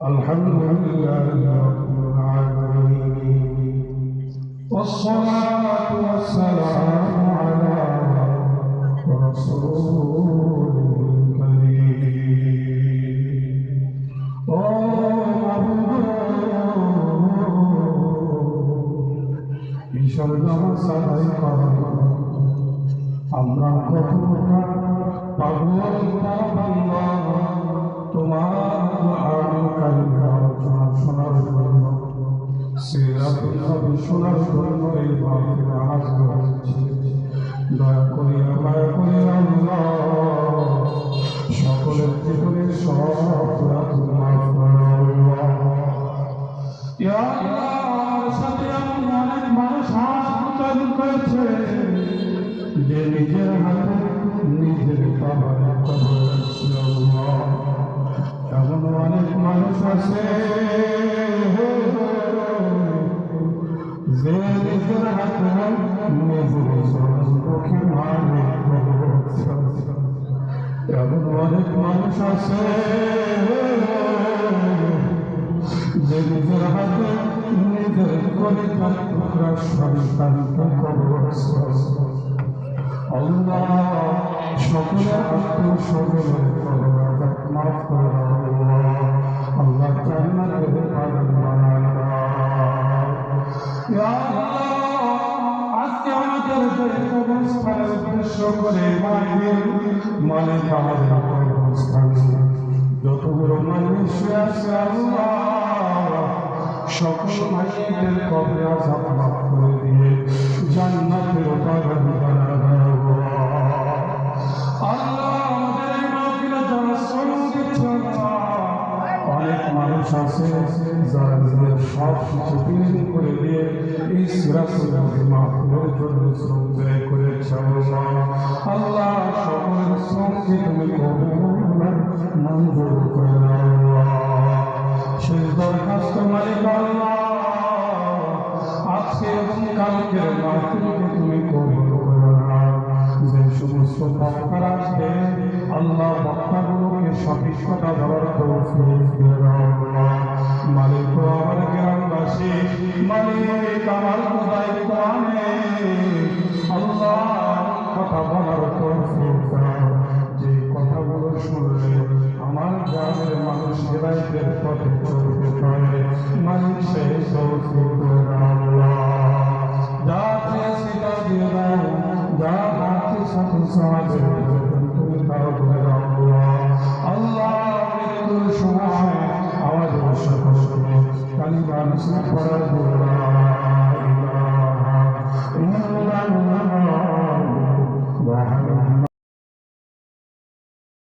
الحمد لله رب العالمين والصلاة والسلام على رسوله الكريم ঈশ্বর নমস্কার করো আমরা কতটা পাগল বান্দা তোমার আলোচনা শোনার জন্য সিরাতুল নবী শোনার জন্য এই মাহফিলে হাজির হয়েছি। দয়া করে আল্লাহ সকলের জীবনে সব অপরাধ মাফ করো আল্লাহ। ইয়া আল্লাহ, সাথে অনেক মানুষ হাসপাতাল করেছে যে নিজের হাতে নিজের বাবার কবর রাখছে আল্লাহ। এমন অনেক মানুষ আছে যে নিজের হাতে নিজের চোখে মারে কবর রাখছে। এমন অনেক মানুষ আছে যে নিজের হাতে নিজের কলিজার টুকরা সন্তানকে কবর রাখছে। আল্লাহ সকলের আত্মীয়-স্বজনের কবর আযাব মাফ করো আল্লাহ, জান্নাতের বাগান বানায় দাও। ইয়া আল্লাহ, আজকে আমাদের কবরস্থানের উদ্দেশ্য করে মালিক আমাদের কবরস্থানে যতগুলো মানুষ আছে আল্লাহ, সকল মালিকের কবরে আযাব মাফ করে দিয়ে জান্নাতের বাগান বানায় দাও। অনেক মানুষ আছে যারা নিজের সব কিছু বিলীন করে দিয়ে এই সিরাতুল নবী মাহফিলের জন্য শ্রম ব্যয় করেছে আল্লাহ। সকলের শ্রমকে তুমি কবুল মঞ্জুর করে দাও আল্লাহ। সেই দরখাস্ত মালিক আল্লাহ, আজকে এবং কালকের মাহফিলকে তুমি কবুল করে নাও। যে সমস্ত বক্তারা আসবে আল্লাহ, বক্তাগুলোকে সঠিক কথা দেওয়ার তৌফিক দিয়ে দাও আল্লাহ। মালিক আমার গ্রামবাসী, মালিক আমার দায়িত্ব আনে আল্লাহ, কথা বলার তৌফিক দাও। যে কথাগুলো শুনলে আমার গ্রামের মানুষ হেদায়েতের পথে চলতে পারে, মালিক সেই তৌফিক দিয়ে দাও আল্লাহ। যা পেয়েছি তা দিয়ে দাও, যা বাকি সাথে সমাজের তুমি তাও করে দাও আল্লাহ। মৃত্যুর সময় আমাদের সকলকে কালিমা নসিব করার